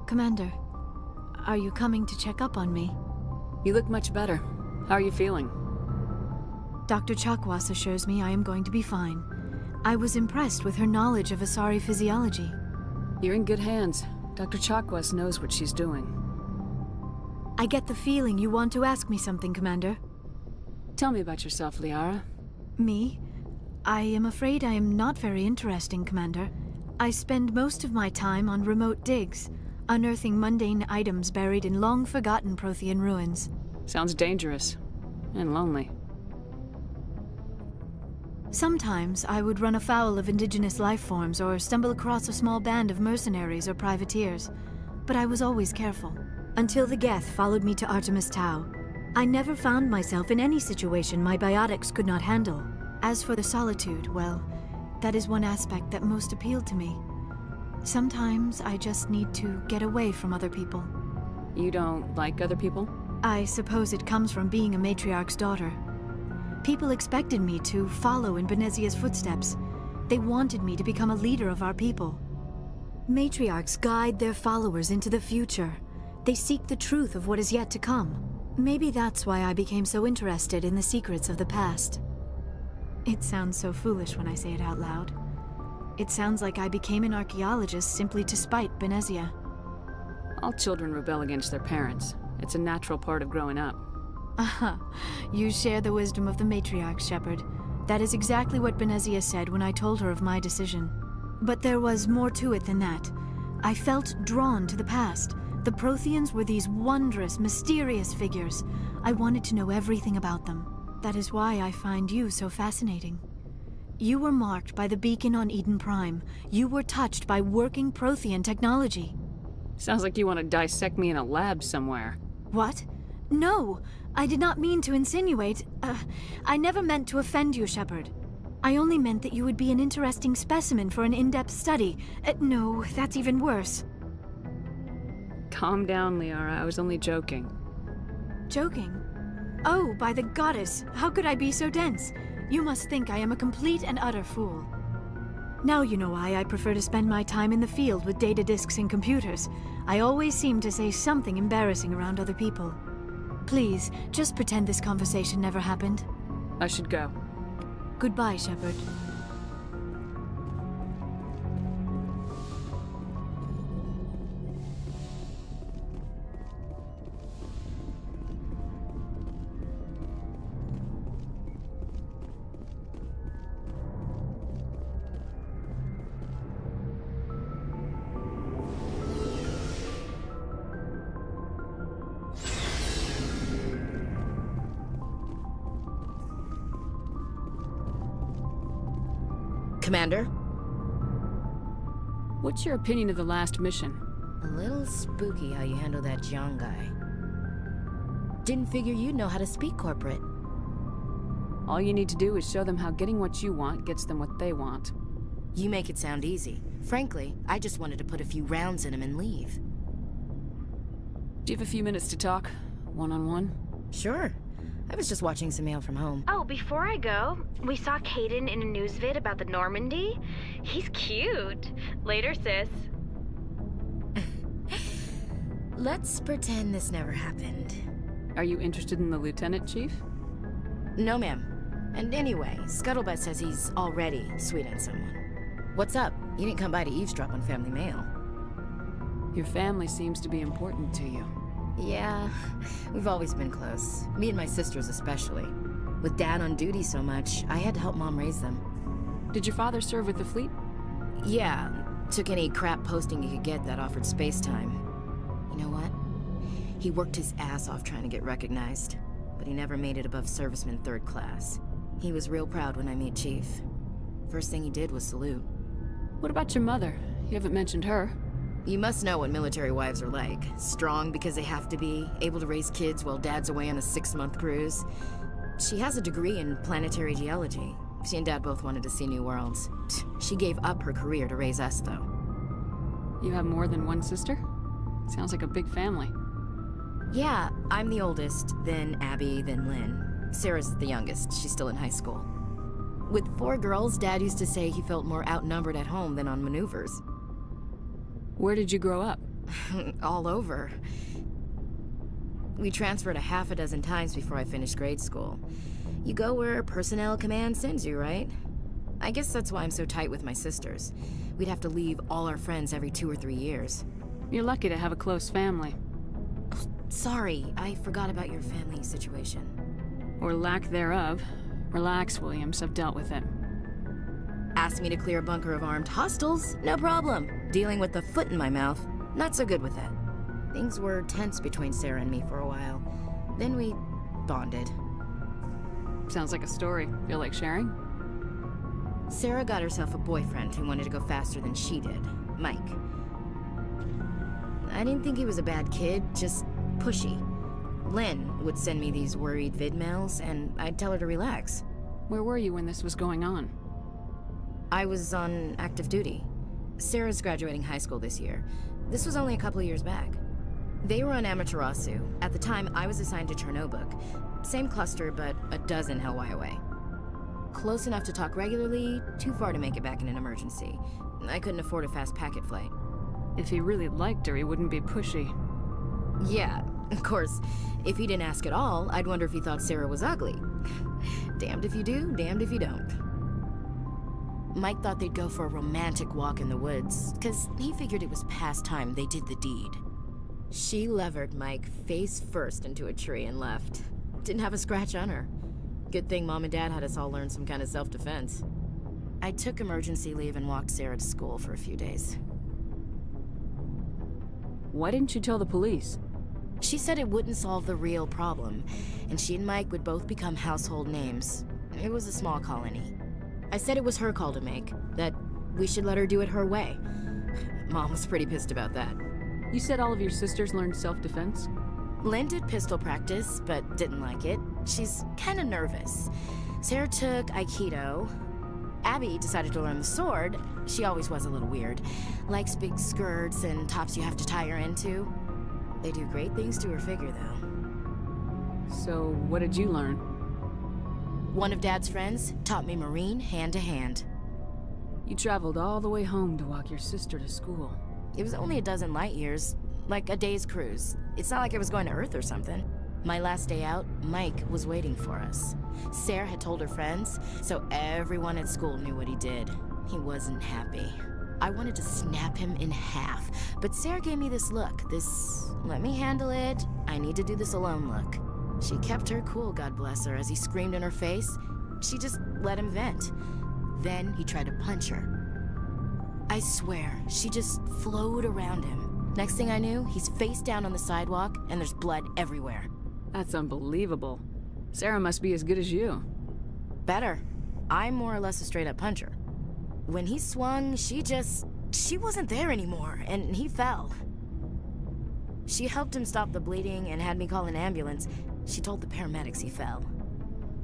Commander, are you coming to check up on me? You look much better. How are you feeling? Dr. Chakwas assures me I am going to be fine. I was impressed with her knowledge of Asari physiology. You're in good hands. Dr. Chakwas knows what she's doing. I get the feeling you want to ask me something, Commander. Tell me about yourself, Liara. Me? I am afraid I am not very interesting, Commander. I spend most of my time on remote digs, unearthing mundane items buried in long-forgotten Prothean ruins. Sounds dangerous. And lonely. Sometimes I would run afoul of indigenous life forms or stumble across a small band of mercenaries or privateers, but I was always careful. Until the Geth followed me to Artemis Tau. I never found myself in any situation my biotics could not handle. As for the solitude, well, that is one aspect that most appealed to me. Sometimes I just need to get away from other people. You don't like other people? I suppose it comes from being a matriarch's daughter. People expected me to follow in Benezia's footsteps. They wanted me to become a leader of our people. Matriarchs guide their followers into the future. They seek the truth of what is yet to come. Maybe that's why I became so interested in the secrets of the past. It sounds so foolish when I say it out loud. It sounds like I became an archaeologist simply to spite Benezia. All children rebel against their parents. It's a natural part of growing up. Aha, you share the wisdom of the matriarch, Shepard. That is exactly what Benezia said when I told her of my decision. But there was more to it than that. I felt drawn to the past. The Protheans were these wondrous, mysterious figures. I wanted to know everything about them. That is why I find you so fascinating. You were marked by the beacon on Eden Prime. You were touched by working Prothean technology. Sounds like you want to dissect me in a lab somewhere. What? No! I did not mean to insinuate. I never meant to offend you, Shepard. I only meant that you would be an interesting specimen for an in-depth study. No, that's even worse. Calm down, Liara. I was only joking. Joking? Oh, by the goddess, how could I be so dense? You must think I am a complete and utter fool. Now you know why I prefer to spend my time in the field with data disks and computers. I always seem to say something embarrassing around other people. Please, just pretend this conversation never happened. I should go. Goodbye, Shepard. Commander? What's your opinion of the last mission? A little spooky how you handle that Jiang guy. Didn't figure you'd know how to speak corporate. All you need to do is show them how getting what you want gets them what they want. You make it sound easy. Frankly, I just wanted to put a few rounds in him and leave. Do you have a few minutes to talk? One-on-one? Sure. I was just watching some mail from home. Oh, before I go, we saw Caden in a news vid about the Normandy. He's cute. Later, sis. Let's pretend this never happened. Are you interested in the Lieutenant, Chief? No, ma'am. And anyway, Scuttlebutt says he's already sweet on someone. What's up? You didn't come by to eavesdrop on family mail. Your family seems to be important to you. Yeah, we've always been close. Me and my sisters especially. With Dad on duty so much, I had to help Mom raise them. Did your father serve with the fleet? Yeah, took any crap posting he could get that offered space time. You know what? He worked his ass off trying to get recognized, but he never made it above serviceman 3rd class. He was real proud when I met Chief. First thing he did was salute. What about your mother? You haven't mentioned her. You must know what military wives are like. Strong because they have to be, able to raise kids while Dad's away on a 6-month cruise. She has a degree in planetary geology. She and Dad both wanted to see new worlds. She gave up her career to raise us, though. You have more than one sister? Sounds like a big family. Yeah, I'm the oldest, then Abby, then Lynn. Sarah's the youngest. She's still in high school. With 4 girls, Dad used to say he felt more outnumbered at home than on maneuvers. Where did you grow up? All over. We transferred a half a dozen times before I finished grade school. You go where personnel command sends you, right? I guess that's why I'm so tight with my sisters. We'd have to leave all our friends every 2 or 3 years. You're lucky to have a close family. Sorry, I forgot about your family situation. Or lack thereof. Relax, Williams. I've dealt with it. Asked me to clear a bunker of armed hostiles? No problem. Dealing with the foot in my mouth? Not so good with that. Things were tense between Sarah and me for a while. Then we bonded. Sounds like a story. Feel like sharing? Sarah got herself a boyfriend who wanted to go faster than she did, Mike. I didn't think he was a bad kid, just pushy. Lynn would send me these worried vid mails, and I'd tell her to relax. Where were you when this was going on? I was on active duty. Sarah's graduating high school this year. This was only a couple of years back. They were on Amaterasu. At the time, I was assigned to Chernobog. Same cluster, but a dozen Hellwire away. Close enough to talk regularly, too far to make it back in an emergency. I couldn't afford a fast packet flight. If he really liked her, he wouldn't be pushy. Yeah, of course. If he didn't ask at all, I'd wonder if he thought Sarah was ugly. Damned if you do, damned if you don't. Mike thought they'd go for a romantic walk in the woods, because he figured it was past time they did the deed. She levered Mike face first into a tree and left. Didn't have a scratch on her. Good thing Mom and Dad had us all learn some kind of self-defense. I took emergency leave and walked Sarah to school for a few days. Why didn't you tell the police? She said it wouldn't solve the real problem, and she and Mike would both become household names. It was a small colony. I said it was her call to make, that we should let her do it her way. Mom was pretty pissed about that. You said all of your sisters learned self-defense? Lynn did pistol practice, but didn't like it. She's kind of nervous. Sarah took Aikido. Abby decided to learn the sword. She always was a little weird. Likes big skirts and tops you have to tie her into. They do great things to her figure, though. So, what did you learn? One of Dad's friends taught me Marine hand to hand. You traveled all the way home to walk your sister to school. It was only a dozen light years, like a day's cruise. It's not like I was going to Earth or something. My last day out, Mike was waiting for us. Sarah had told her friends, so everyone at school knew what he did. He wasn't happy. I wanted to snap him in half, but Sarah gave me this look, this let me handle it, I need to do this alone look. She kept her cool, God bless her, as he screamed in her face. She just let him vent. Then he tried to punch her. I swear, she just flowed around him. Next thing I knew, he's face down on the sidewalk, and there's blood everywhere. That's unbelievable. Sarah must be as good as you. Better. I'm more or less a straight-up puncher. When he swung, she wasn't there anymore, and he fell. She helped him stop the bleeding and had me call an ambulance. She told the paramedics he fell.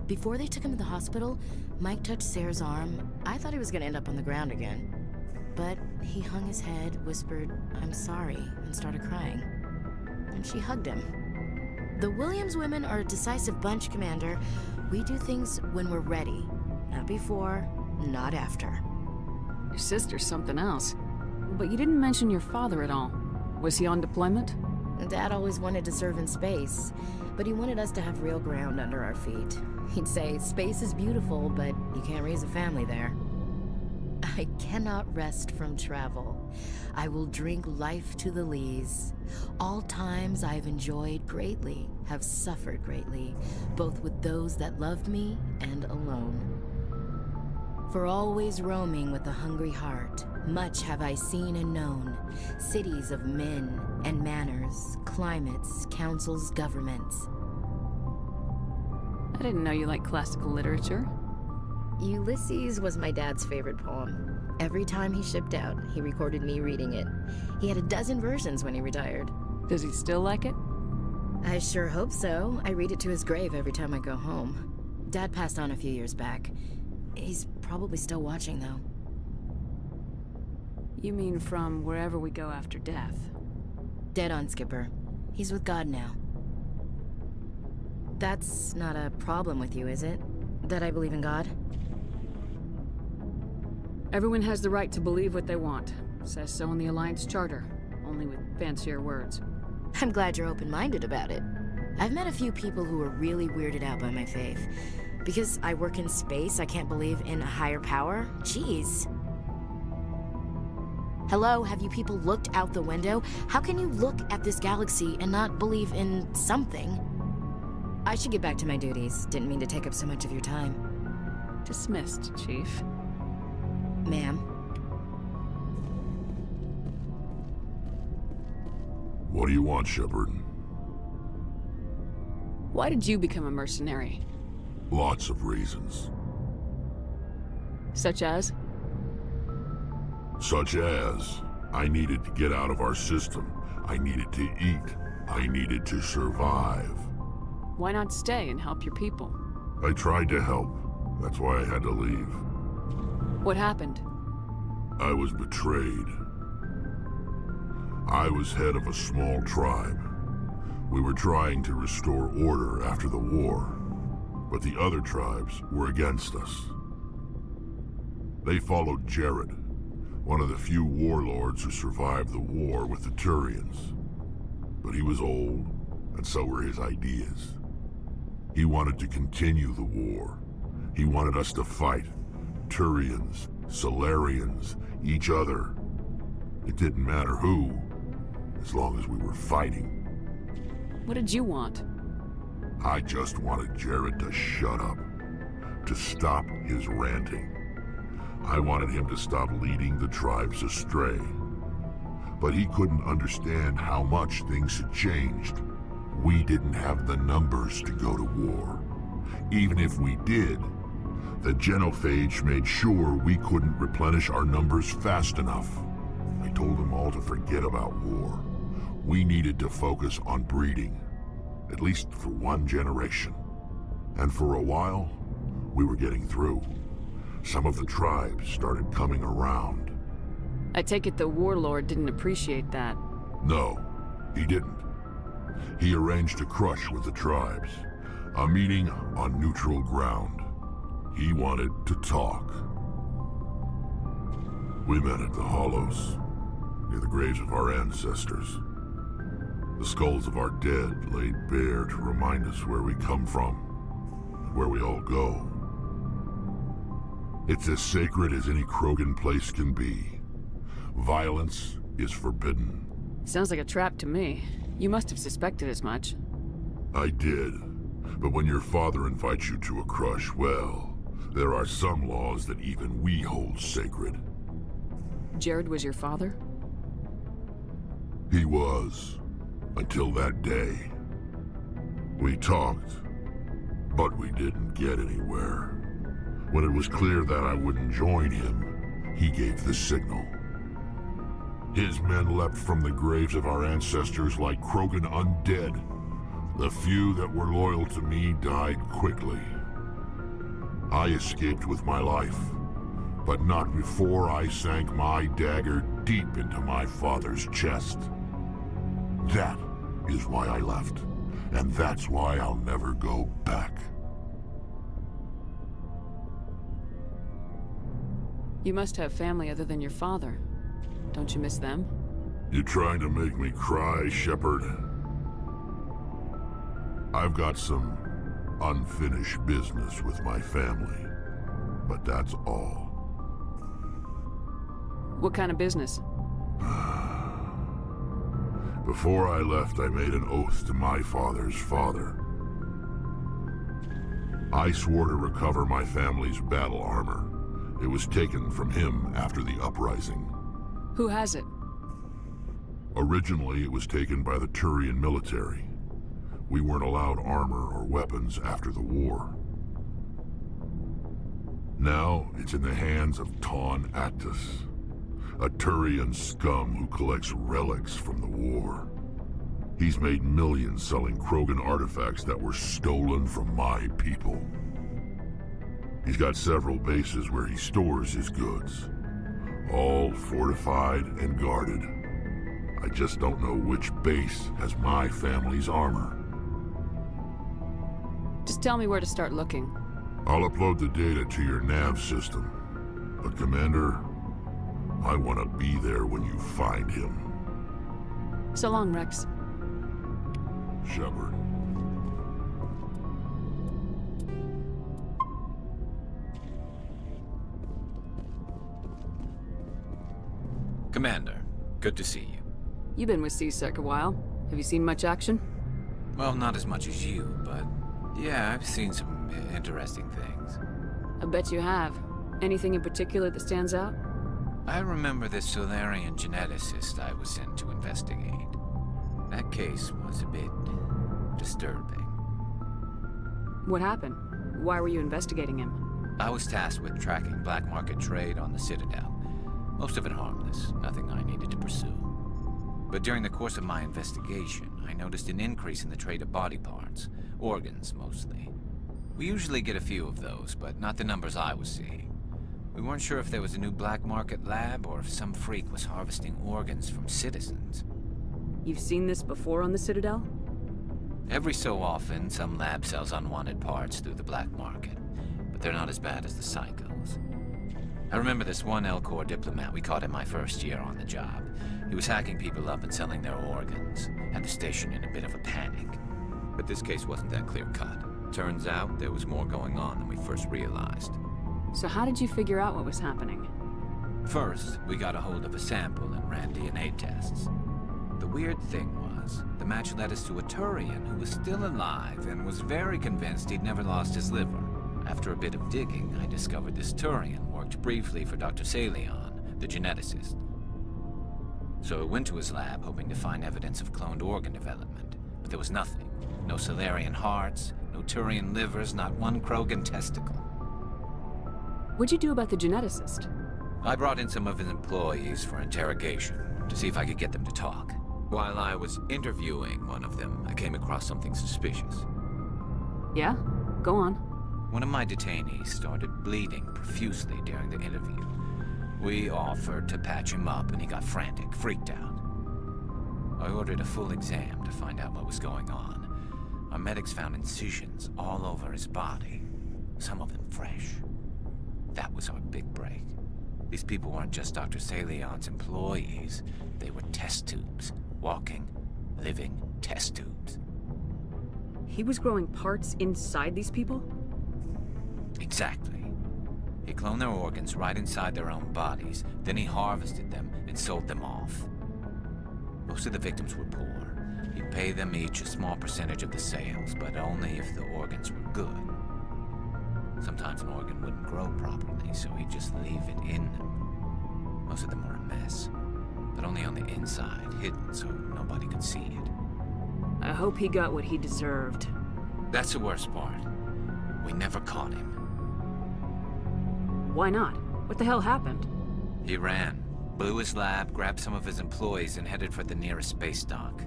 Before they took him to the hospital, Mike touched Sarah's arm. I thought he was gonna end up on the ground again. But he hung his head, whispered, "I'm sorry," and started crying. And she hugged him. The Williams women are a decisive bunch, Commander. We do things when we're ready. Not before, not after. Your sister's something else. But you didn't mention your father at all. Was he on deployment? Dad always wanted to serve in space, but he wanted us to have real ground under our feet. He'd say, space is beautiful, but you can't raise a family there. I cannot rest from travel. I will drink life to the lees. All times I've enjoyed greatly, have suffered greatly, both with those that loved me and alone. For always roaming with a hungry heart, much have I seen and known, cities of men and manners, climates, councils, governments. I didn't know you liked classical literature. Ulysses was my dad's favorite poem. Every time he shipped out, he recorded me reading it. He had a dozen versions when he retired. Does he still like it? I sure hope so. I read it to his grave every time I go home. Dad passed on a few years back. He's probably still watching, though. You mean from wherever we go after death? Dead on, Skipper. He's with God now. That's not a problem with you, is it? That I believe in God? Everyone has the right to believe what they want. Says so in the Alliance Charter. only with fancier words. I'm glad you're open-minded about it. I've met a few people who are really weirded out by my faith. Because I work in space, I can't believe in a higher power? Jeez. Hello, have you people looked out the window? How can you look at this galaxy and not believe in something? I should get back to my duties. Didn't mean to take up so much of your time. Dismissed, Chief. Ma'am. What do you want, Shepard? Why did you become a mercenary? Lots of reasons. Such as? Such as, I needed to get out of our system. I needed to eat. I needed to survive. Why not stay and help your people? I tried to help. That's why I had to leave. What happened? I was betrayed. I was head of a small tribe. We were trying to restore order after the war, but the other tribes were against us. They followed Jared, one of the few warlords who survived the war with the Turians. But he was old, and so were his ideas. He wanted to continue the war. He wanted us to fight. Turians, Solarians, each other. It didn't matter who, as long as we were fighting. What did you want? I just wanted Jared to shut up, to stop his ranting. I wanted him to stop leading the tribes astray. But he couldn't understand how much things had changed. We didn't have the numbers to go to war. Even if we did, the genophage made sure we couldn't replenish our numbers fast enough. I told them all to forget about war. We needed to focus on breeding, at least for one generation. And for a while, we were getting through. Some of the tribes started coming around. I take it the warlord didn't appreciate that. No, he didn't. He arranged a crush with the tribes, a meeting on neutral ground. He wanted to talk. We met at the Hollows, near the graves of our ancestors. The skulls of our dead laid bare to remind us where we come from, and where we all go. It's as sacred as any Krogan place can be. Violence is forbidden. Sounds like a trap to me. You must have suspected as much. I did. But when your father invites you to a crush, well, there are some laws that even we hold sacred. Jared was your father? He was. Until that day. We talked, but we didn't get anywhere. When it was clear that I wouldn't join him, he gave the signal. His men leapt from the graves of our ancestors like Krogan undead. The few that were loyal to me died quickly. I escaped with my life, but not before I sank my dagger deep into my father's chest. That is why I left, and that's why I'll never go back. You must have family other than your father. Don't you miss them? You trying to make me cry, Shepard? I've got some unfinished business with my family, but that's all. What kind of business? Before I left, I made an oath to my father's father. I swore to recover my family's battle armor. It was taken from him after the uprising. Who has it? Originally, it was taken by the Turian military. We weren't allowed armor or weapons after the war. Now, it's in the hands of Ton Actus, a Turian scum who collects relics from the war. He's made millions selling Krogan artifacts that were stolen from my people. He's got several bases where he stores his goods, all fortified and guarded. I just don't know which base has my family's armor. Just tell me where to start looking. I'll upload the data to your nav system. But Commander, I want to be there when you find him. So long, Rex. Shepard. Commander, good to see you. You've been with C-Sec a while. Have you seen much action? Well, not as much as you, but yeah, I've seen some interesting things. I bet you have. Anything in particular that stands out? I remember this Solarian geneticist I was sent to investigate. That case was a bit disturbing. What happened? Why were you investigating him? I was tasked with tracking black market trade on the Citadel. Most of it harmless, nothing I needed to pursue. But during the course of my investigation, I noticed an increase in the trade of body parts, organs mostly. We usually get a few of those, but not the numbers I was seeing. We weren't sure if there was a new black market lab or if some freak was harvesting organs from citizens. You've seen this before on the Citadel? Every so often, some lab sells unwanted parts through the black market, but they're not as bad as the Psychos. I remember this one Elcor diplomat we caught in my first year on the job. He was hacking people up and selling their organs. Had the station in a bit of a panic. But this case wasn't that clear-cut. Turns out there was more going on than we first realized. So how did you figure out what was happening? First, we got a hold of a sample and ran DNA tests. The weird thing was, the match led us to a Turian who was still alive and was very convinced he'd never lost his liver. After a bit of digging, I discovered this Turian worked briefly for Dr. Salion, the geneticist. So I went to his lab hoping to find evidence of cloned organ development, but there was nothing. No Solarian hearts, no Turian livers, not one Krogan testicle. What'd you do about the geneticist? I brought in some of his employees for interrogation, to see if I could get them to talk. While I was interviewing one of them, I came across something suspicious. Yeah? Go on. One of my detainees started bleeding profusely during the interview. We offered to patch him up and he got frantic, freaked out. I ordered a full exam to find out what was going on. Our medics found incisions all over his body, some of them fresh. That was our big break. These people weren't just Dr. Salion's employees. They were test tubes. Walking, living test tubes. He was growing parts inside these people? Exactly. He cloned their organs right inside their own bodies, then he harvested them and sold them off. Most of the victims were poor. He'd pay them each a small percentage of the sales, but only if the organs were good. Sometimes an organ wouldn't grow properly, so he'd just leave it in them. Most of them were a mess, but only on the inside, hidden so nobody could see it. I hope he got what he deserved. That's the worst part. We never caught him. Why not? What the hell happened? He ran, blew his lab, grabbed some of his employees, and headed for the nearest space dock.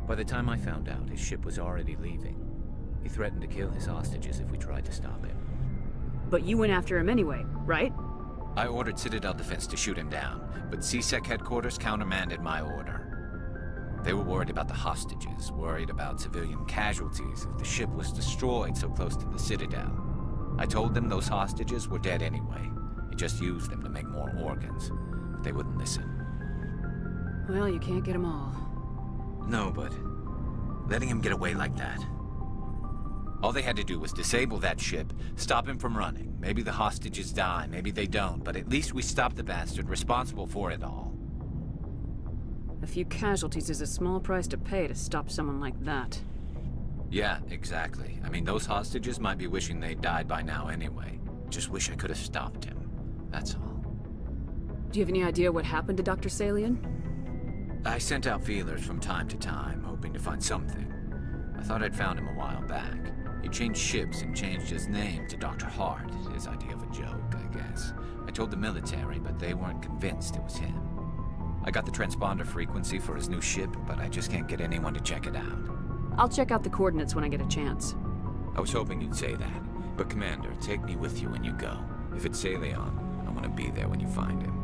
By the time I found out, his ship was already leaving. He threatened to kill his hostages if we tried to stop him. But you went after him anyway, right? I ordered Citadel Defense to shoot him down, but C-Sec headquarters countermanded my order. They were worried about the hostages, worried about civilian casualties if the ship was destroyed so close to the Citadel. I told them those hostages were dead anyway. He just used them to make more organs, but they wouldn't listen. Well, you can't get them all. No, but letting him get away like that. All they had to do was disable that ship, stop him from running. Maybe the hostages die, maybe they don't, but at least we stopped the bastard responsible for it all. A few casualties is a small price to pay to stop someone like that. Yeah, exactly. I mean, those hostages might be wishing they'd died by now anyway. Just wish I could have stopped him. That's all. Do you have any idea what happened to Dr. Salion? I sent out feelers from time to time, hoping to find something. I thought I'd found him a while back. He changed ships and changed his name to Dr. Hart, his idea of a joke, I guess. I told the military, but they weren't convinced it was him. I got the transponder frequency for his new ship, but I just can't get anyone to check it out. I'll check out the coordinates when I get a chance. I was hoping you'd say that. But Commander, take me with you when you go. If it's Salion, I want to be there when you find him.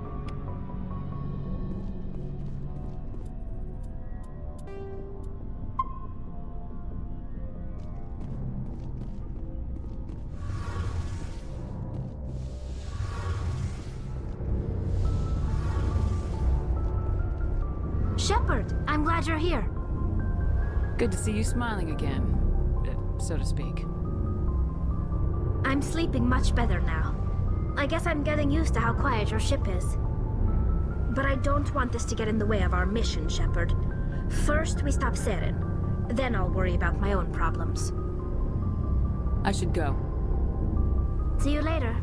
Shepard, I'm glad you're here. Good to see you smiling again, so to speak. I'm sleeping much better now. I guess I'm getting used to how quiet your ship is. But I don't want this to get in the way of our mission, Shepard. First, we stop Saren. Then I'll worry about my own problems. I should go. See you later.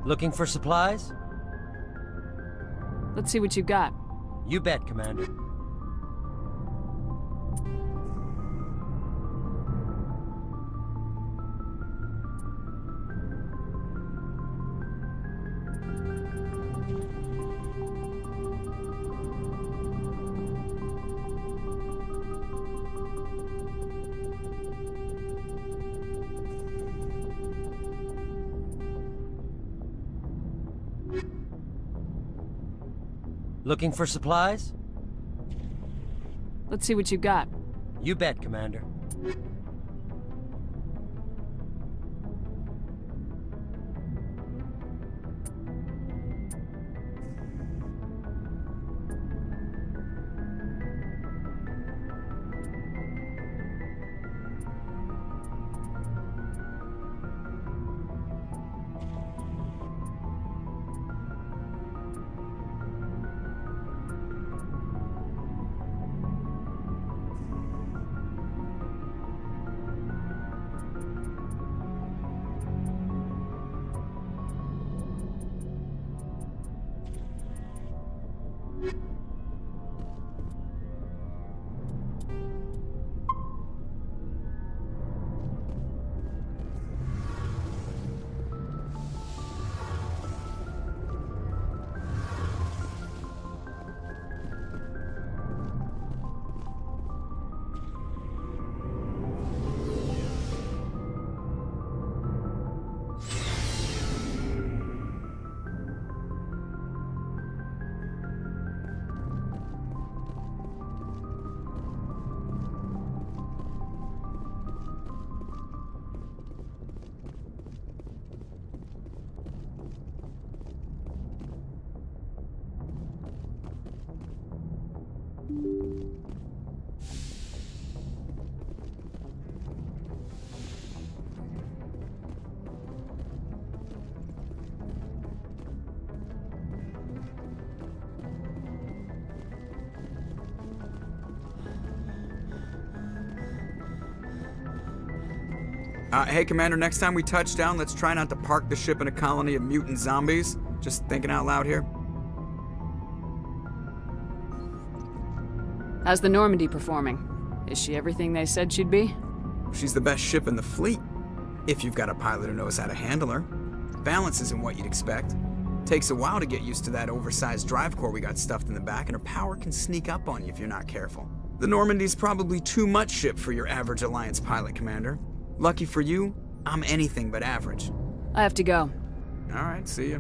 Looking for supplies? Let's see what you got. You bet, Commander. Looking for supplies? Let's see what you got. You bet, Commander. Hey, Commander, next time we touch down, let's try not to park the ship in a colony of mutant zombies. Just thinking out loud here. How's the Normandy performing? Is she everything they said she'd be? She's the best ship in the fleet, if you've got a pilot who knows how to handle her. Balance isn't what you'd expect. Takes a while to get used to that oversized drive core we got stuffed in the back, and her power can sneak up on you if you're not careful. The Normandy's probably too much ship for your average Alliance pilot, Commander. Lucky for you, I'm anything but average. I have to go. All right, see ya.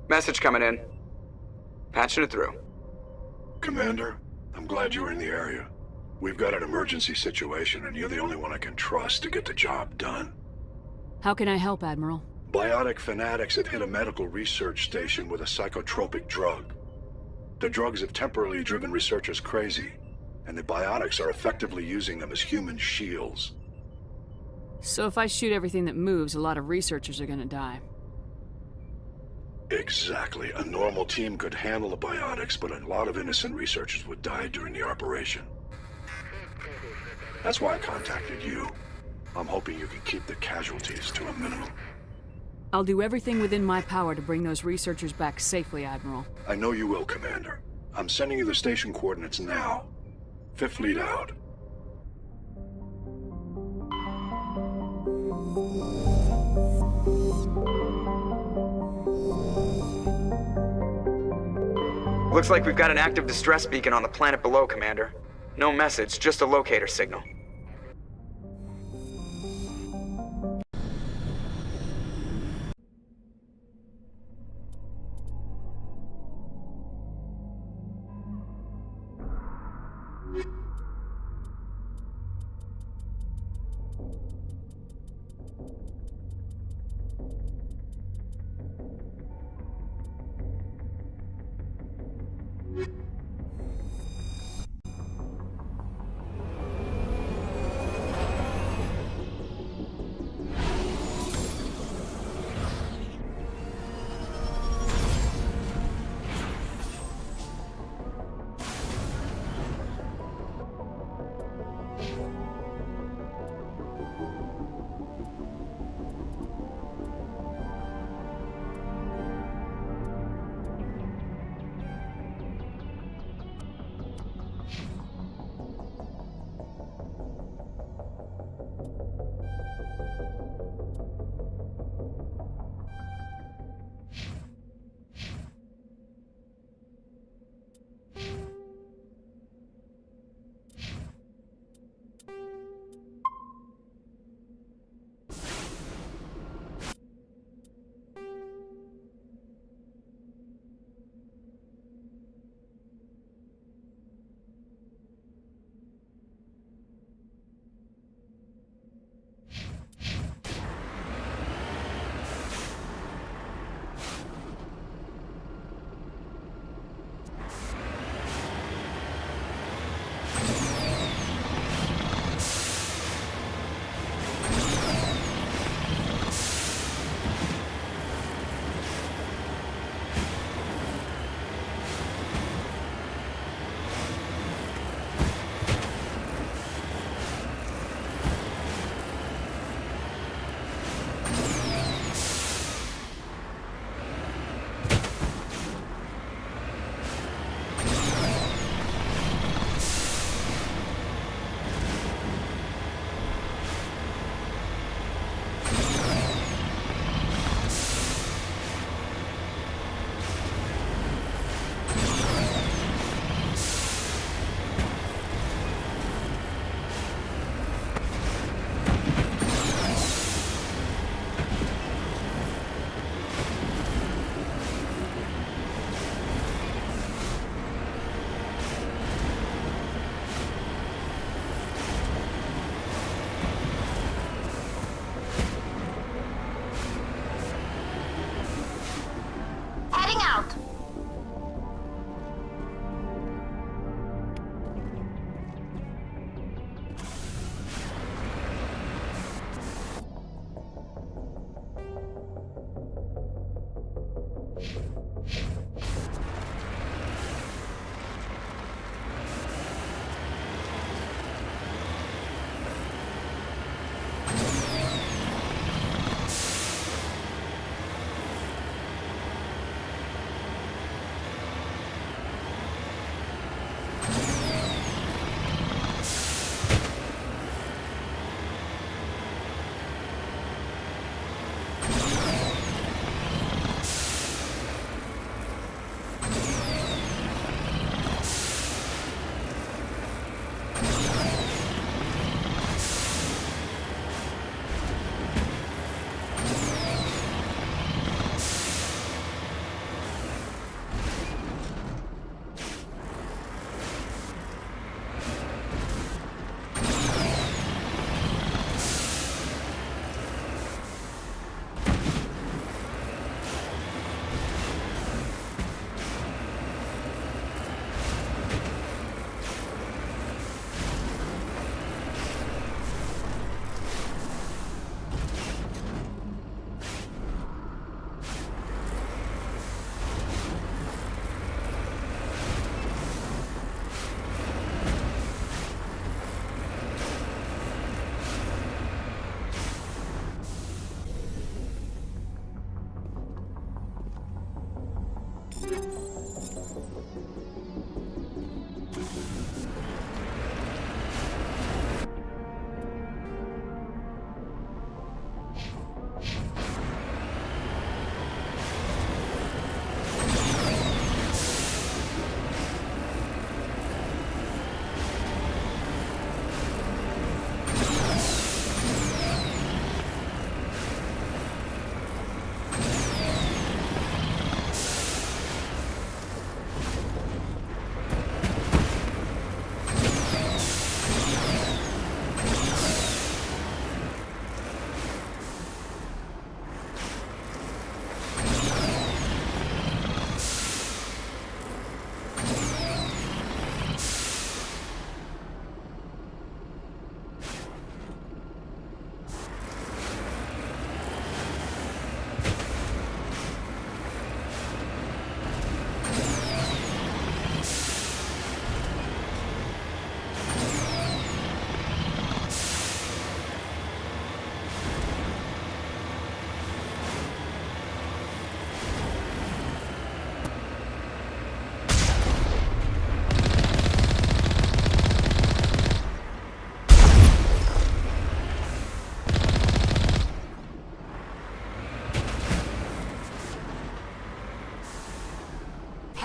Message coming in. Patching it through. Commander, I'm glad you were in the area. We've got an emergency situation, and you're the only one I can trust to get the job done. How can I help, Admiral? Biotic fanatics have hit a medical research station with a psychotropic drug. The drugs have temporarily driven researchers crazy, and the biotics are effectively using them as human shields. So if I shoot everything that moves, a lot of researchers are gonna die. Exactly. A normal team could handle the biotics, but a lot of innocent researchers would die during the operation. That's why I contacted you. I'm hoping you can keep the casualties to a minimum. I'll do everything within my power to bring those researchers back safely, Admiral. I know you will, Commander. I'm sending you the station coordinates now. Fifth Fleet out. Looks like we've got an active distress beacon on the planet below, Commander. No message, just a locator signal.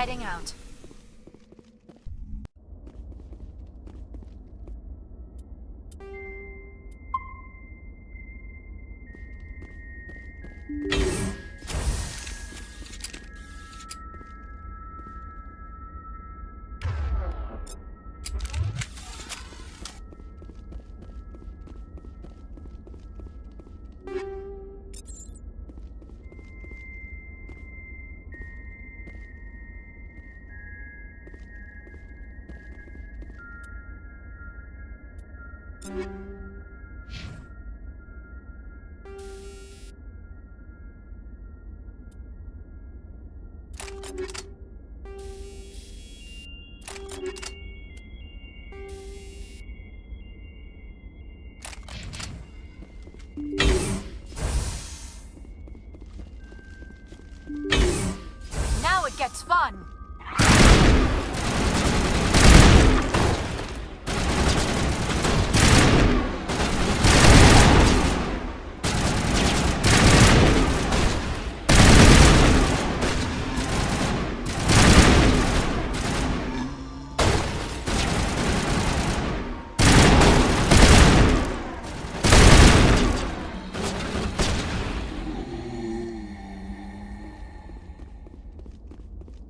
Heading out. Now it gets fun.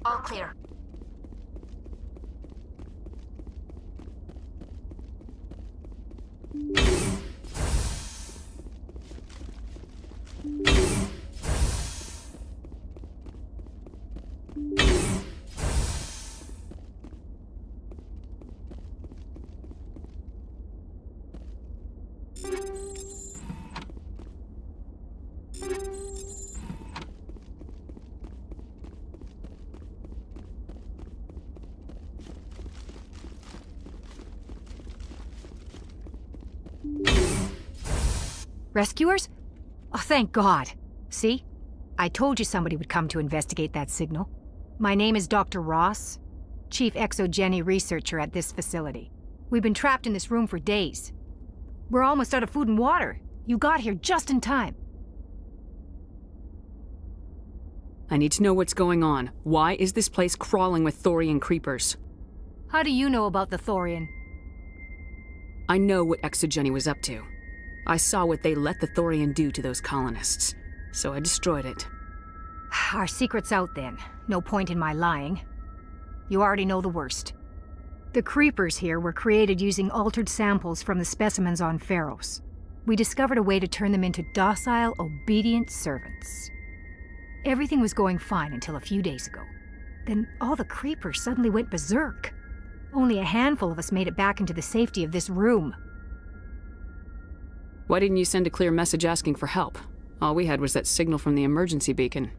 All clear. Rescuers? Oh, thank God. See? I told you somebody would come to investigate that signal. My name is Dr. Ross, Chief Exogeny Researcher at this facility. We've been trapped in this room for days. We're almost out of food and water. You got here just in time. I need to know what's going on. Why is this place crawling with Thorian creepers? How do you know about the Thorian? I know what Exogeny was up to. I saw what they let the Thorian do to those colonists, so I destroyed it. Our secret's out then. No point in my lying. You already know the worst. The creepers here were created using altered samples from the specimens on Pharos. We discovered a way to turn them into docile, obedient servants. Everything was going fine until a few days ago. Then all the creepers suddenly went berserk. Only a handful of us made it back into the safety of this room. Why didn't you send a clear message asking for help? All we had was that signal from the emergency beacon.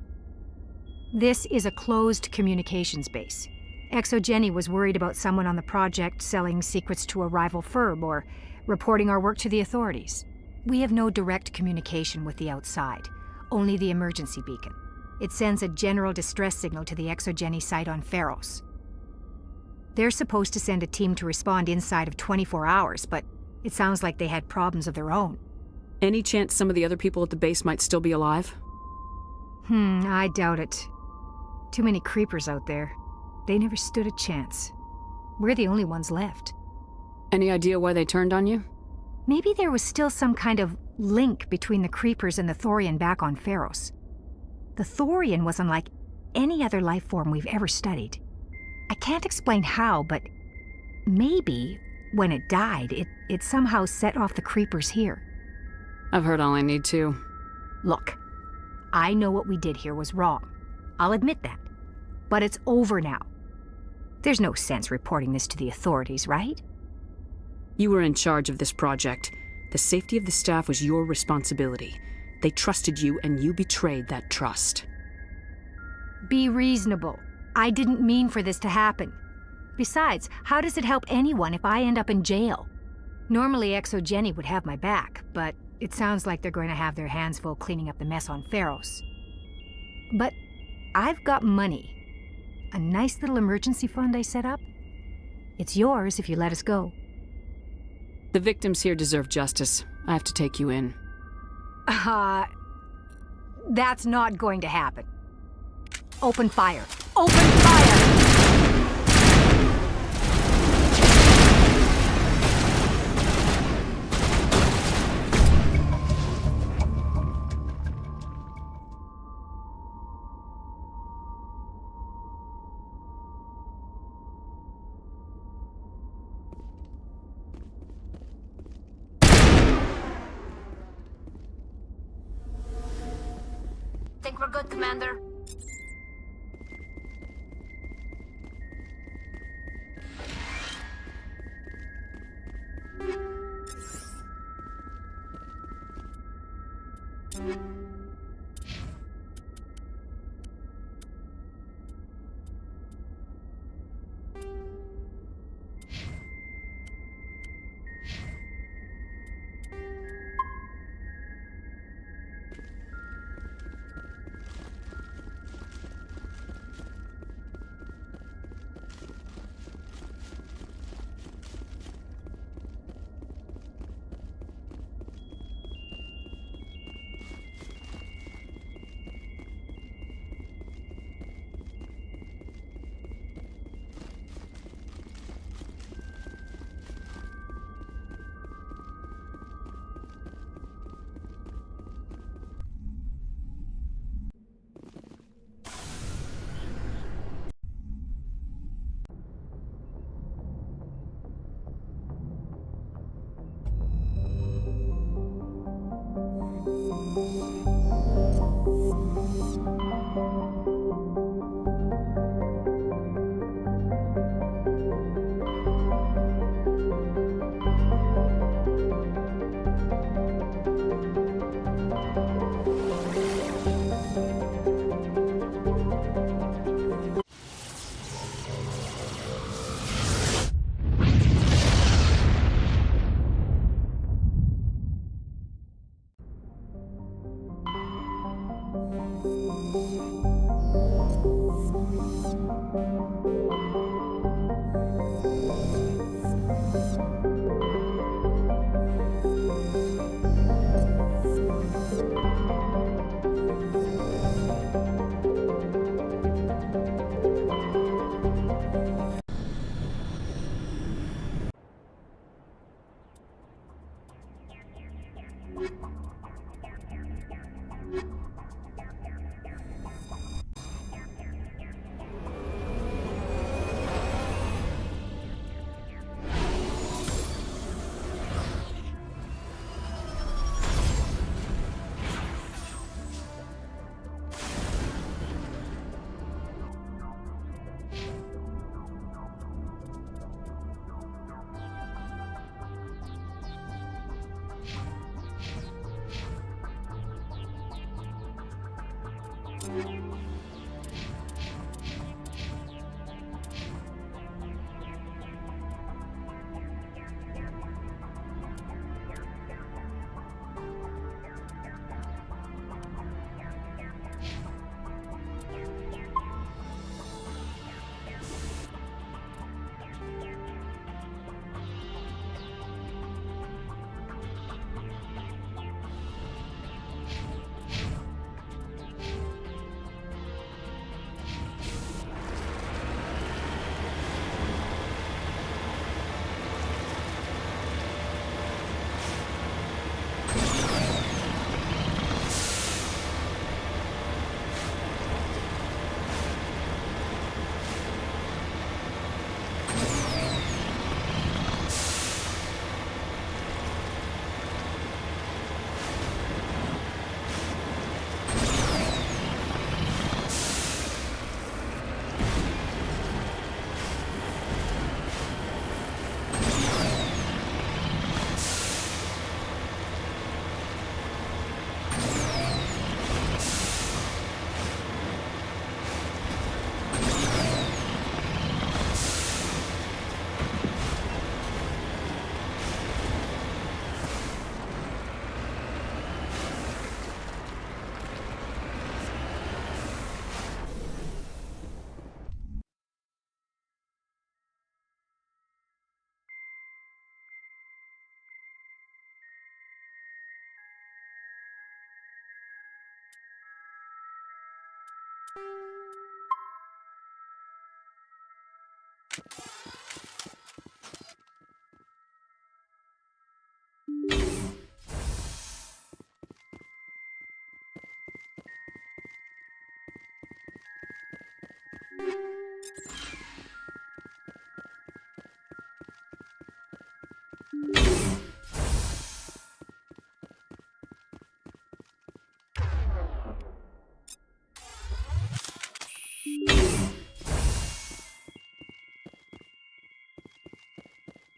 This is a closed communications base. Exogeny was worried about someone on the project selling secrets to a rival firm or reporting our work to the authorities. We have no direct communication with the outside, only the emergency beacon. It sends a general distress signal to the Exogeny site on Pharos. They're supposed to send a team to respond inside of 24 hours, but it sounds like they had problems of their own. Any chance some of the other people at the base might still be alive? I doubt it. Too many creepers out there. They never stood a chance. We're the only ones left. Any idea why they turned on you? Maybe there was still some kind of link between the creepers and the Thorian back on Pharos. The Thorian was unlike any other life form we've ever studied. I can't explain how, but maybe when it died, it somehow set off the creepers here. I've heard all I need to. Look, I know what we did here was wrong. I'll admit that. But it's over now. There's no sense reporting this to the authorities, right? You were in charge of this project. The safety of the staff was your responsibility. They trusted you, and you betrayed that trust. Be reasonable. I didn't mean for this to happen. Besides, how does it help anyone if I end up in jail? Normally Exogeny would have my back, but it sounds like they're going to have their hands full cleaning up the mess on Pharos. But I've got money. A nice little emergency fund I set up. It's yours if you let us go. The victims here deserve justice. I have to take you in. That's not going to happen. Open fire! Open fire! Think we're good, Commander?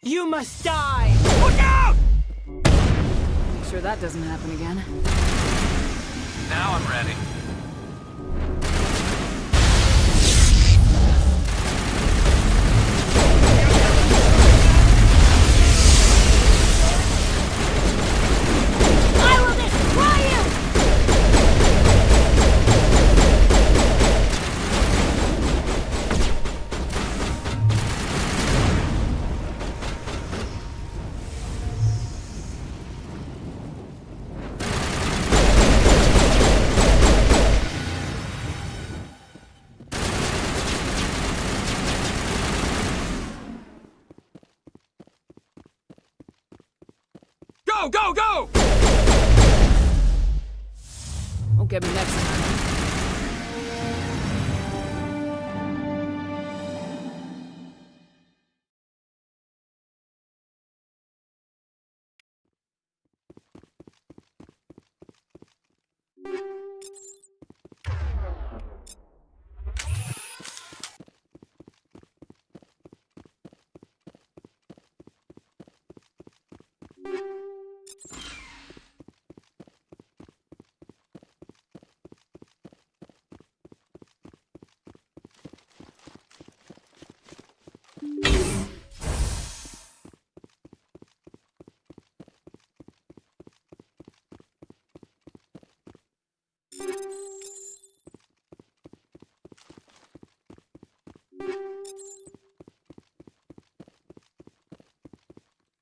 You must die! Look out! Make sure that doesn't happen again. Now I'm ready. I will destroy you! Go, go, go! Won't get me next time.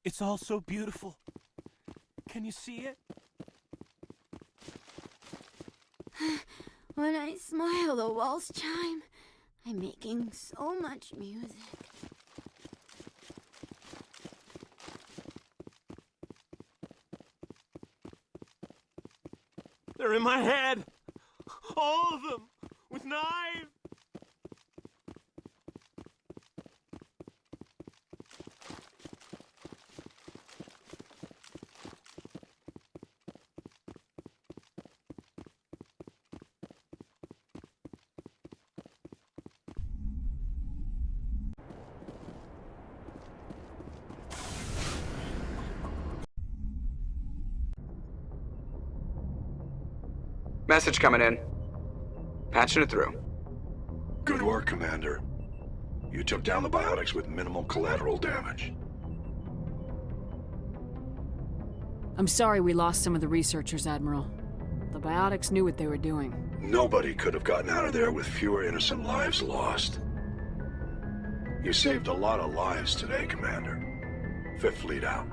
It's all so beautiful. Can you see it? When I smile, the walls chime. I'm making so much music. They're in my head. All of them. With knives. Message coming in. Patching it through. Good work, Commander. You took down the biotics with minimal collateral damage. I'm sorry we lost some of the researchers, Admiral. The biotics knew what they were doing. Nobody could have gotten out of there with fewer innocent lives lost. You saved a lot of lives today, Commander. Fifth Fleet out.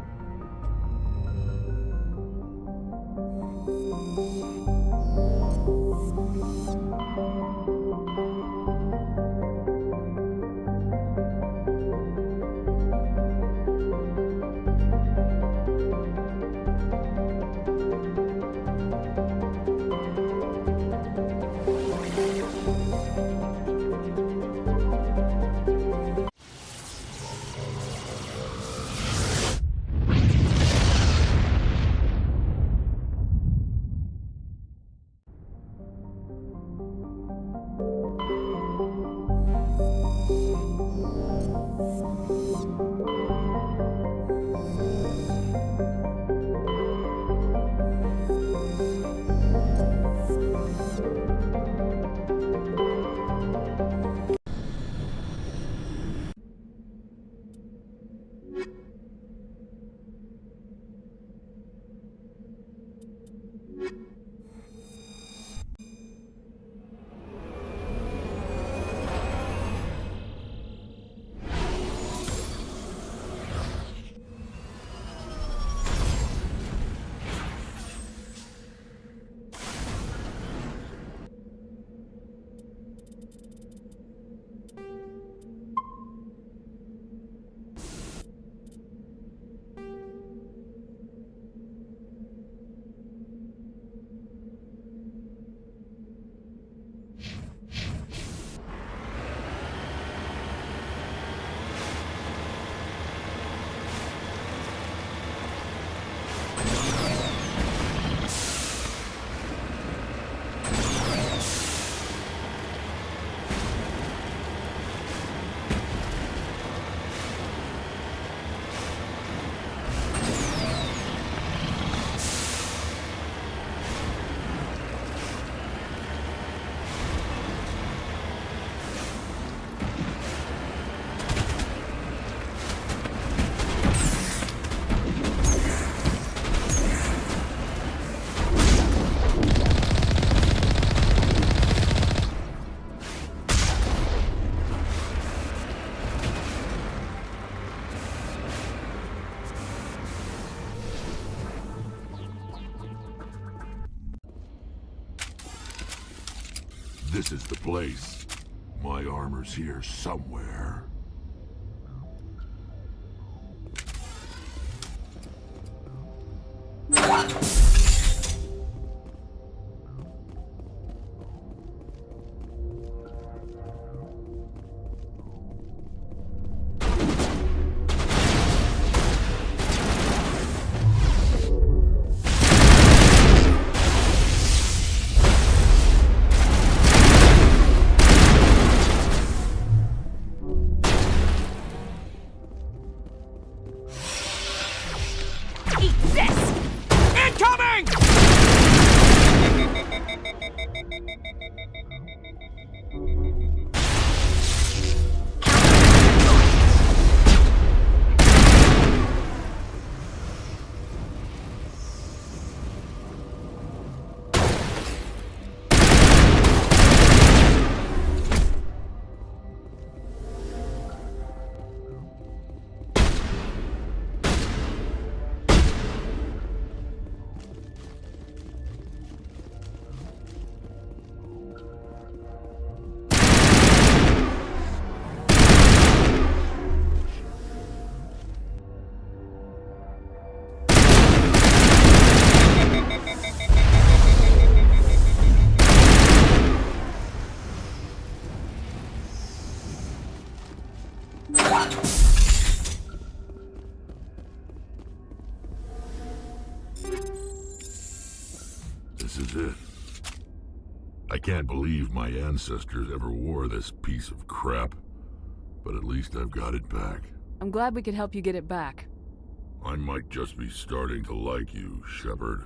This is the place. My armor's here somewhere. This is it. I can't believe my ancestors ever wore this piece of crap, but at least I've got it back. I'm glad we could help you get it back. I might just be starting to like you, Shepard.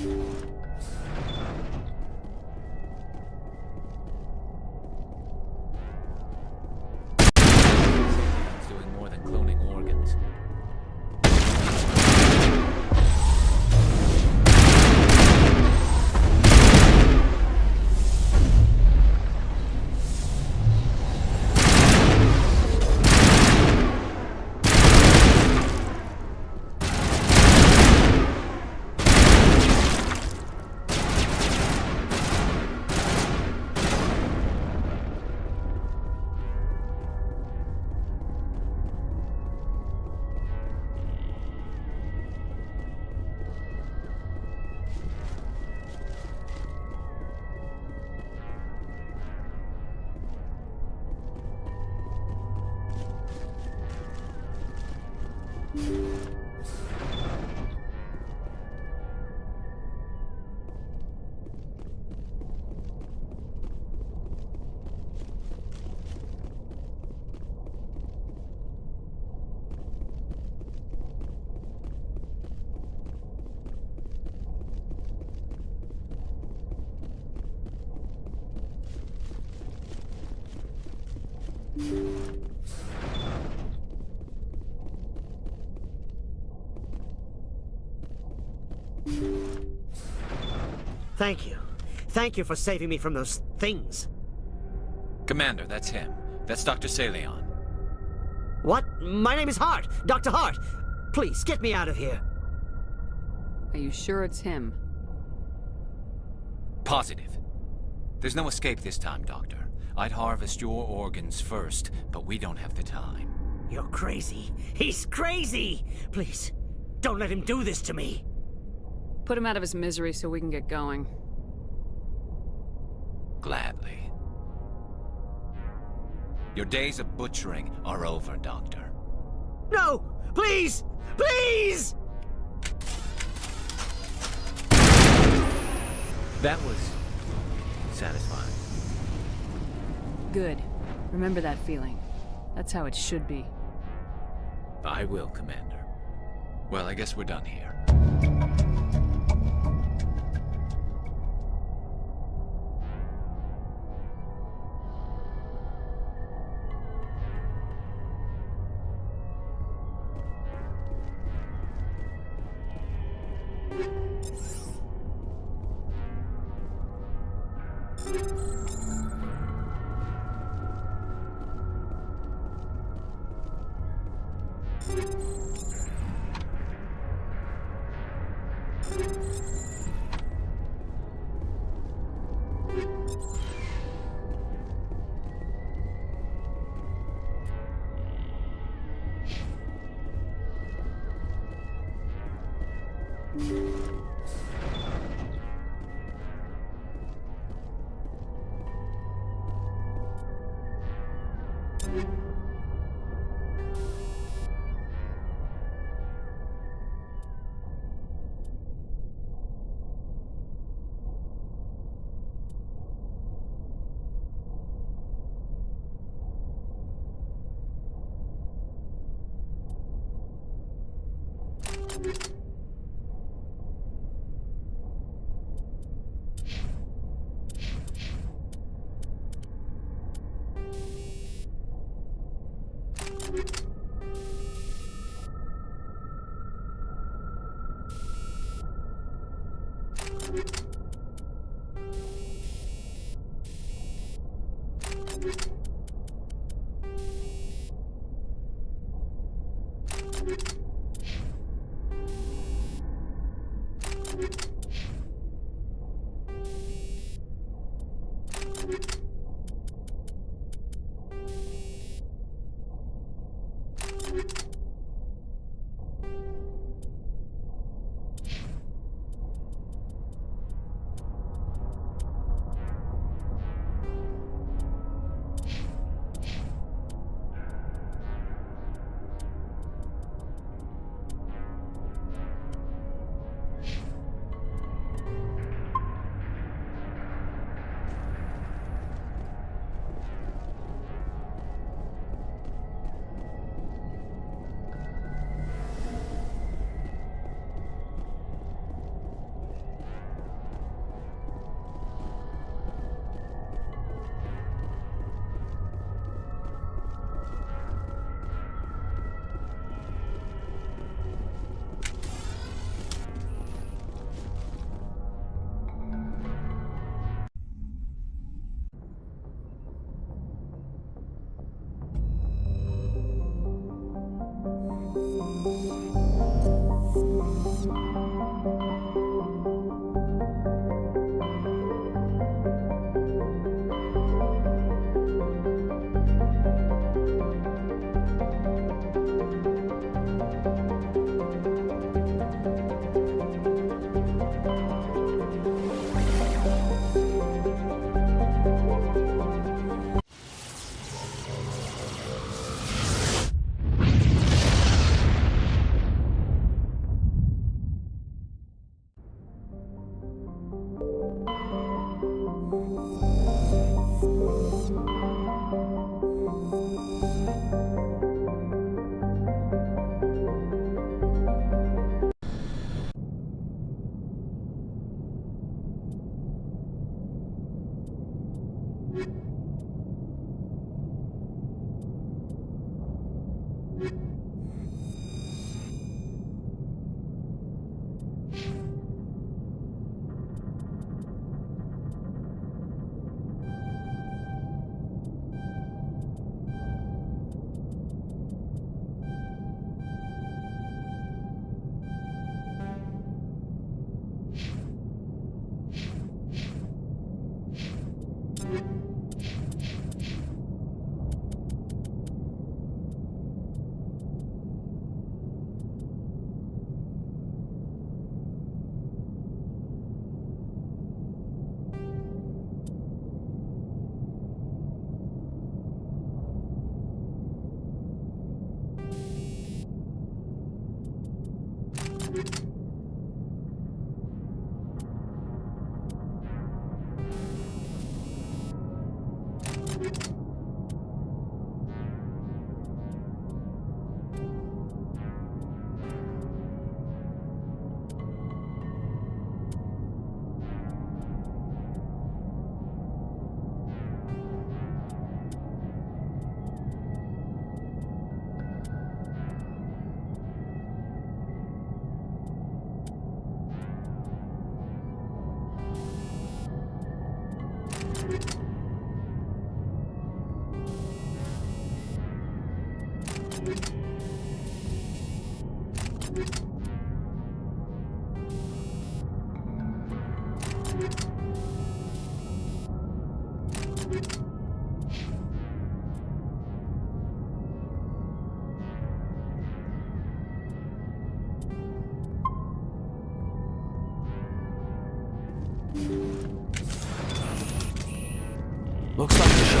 It's doing more than cloning organs. Thank you. Thank you for saving me from those things. Commander, that's him. That's Dr. Saleon. What? My name is Hart. Dr. Hart. Please, get me out of here. Are you sure it's him? Positive. There's no escape this time, Doctor. I'd harvest your organs first, but we don't have the time. You're crazy. He's crazy! Please, don't let him do this to me. Put him out of his misery so we can get going. Gladly. Your days of butchering are over, Doctor. No! Please! Please! That was satisfying. Good. Remember that feeling. That's how it should be. I will, Commander. Well, I guess we're done here. Looks like the ship.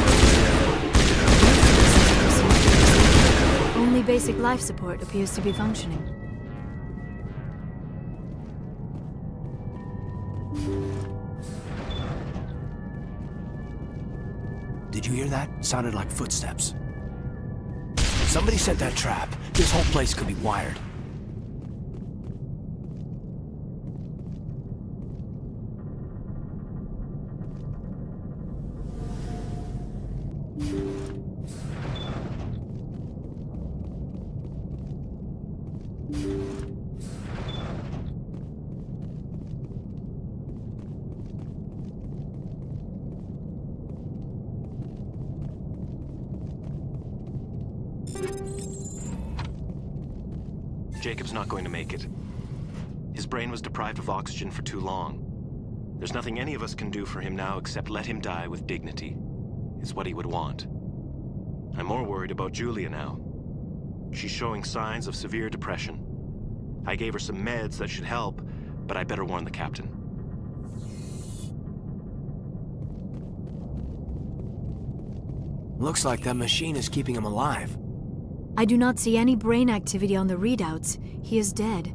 Only basic life support appears to be functioning. Did you hear that? Sounded like footsteps. Somebody set that trap. This whole place could be wired. Jacob's not going to make it. His brain was deprived of oxygen for too long. There's nothing any of us can do for him now except let him die with dignity. It's what he would want. I'm more worried about Julia now. She's showing signs of severe depression. I gave her some meds that should help, but I better warn the captain. Looks like that machine is keeping him alive. I do not see any brain activity on the readouts. He is dead.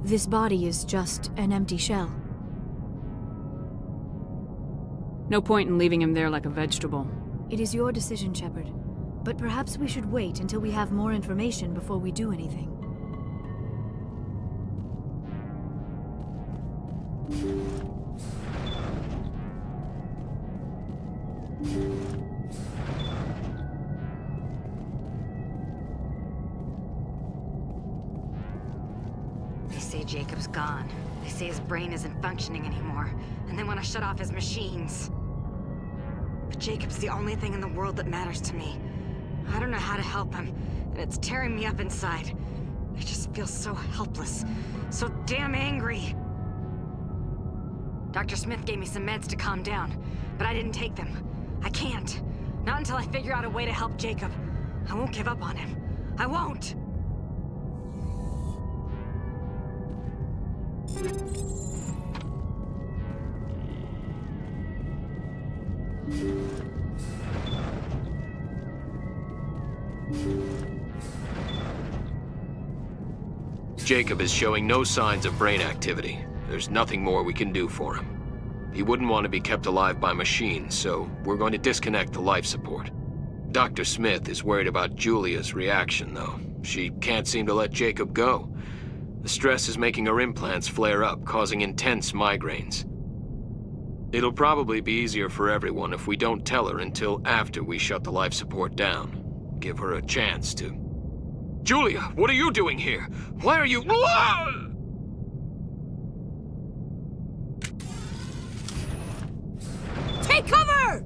This body is just an empty shell. No point in leaving him there like a vegetable. It is your decision, Shepard. But perhaps we should wait until we have more information before we do anything. They say Jacob's gone. They say his brain isn't functioning anymore, and they want to shut off his machines. But Jacob's the only thing in the world that matters to me. I don't know how to help him, and it's tearing me up inside. I just feel so helpless, so damn angry. Dr. Smith gave me some meds to calm down, but I didn't take them. I can't. Not until I figure out a way to help Jacob. I won't give up on him. I won't! Jacob is showing no signs of brain activity. There's nothing more we can do for him. He wouldn't want to be kept alive by machines, so we're going to disconnect the life support. Dr. Smith is worried about Julia's reaction, though. She can't seem to let Jacob go. The stress is making her implants flare up, causing intense migraines. It'll probably be easier for everyone if we don't tell her until after we shut the life support down. Give her a chance to... Julia, what are you doing here? Why are you... Take cover!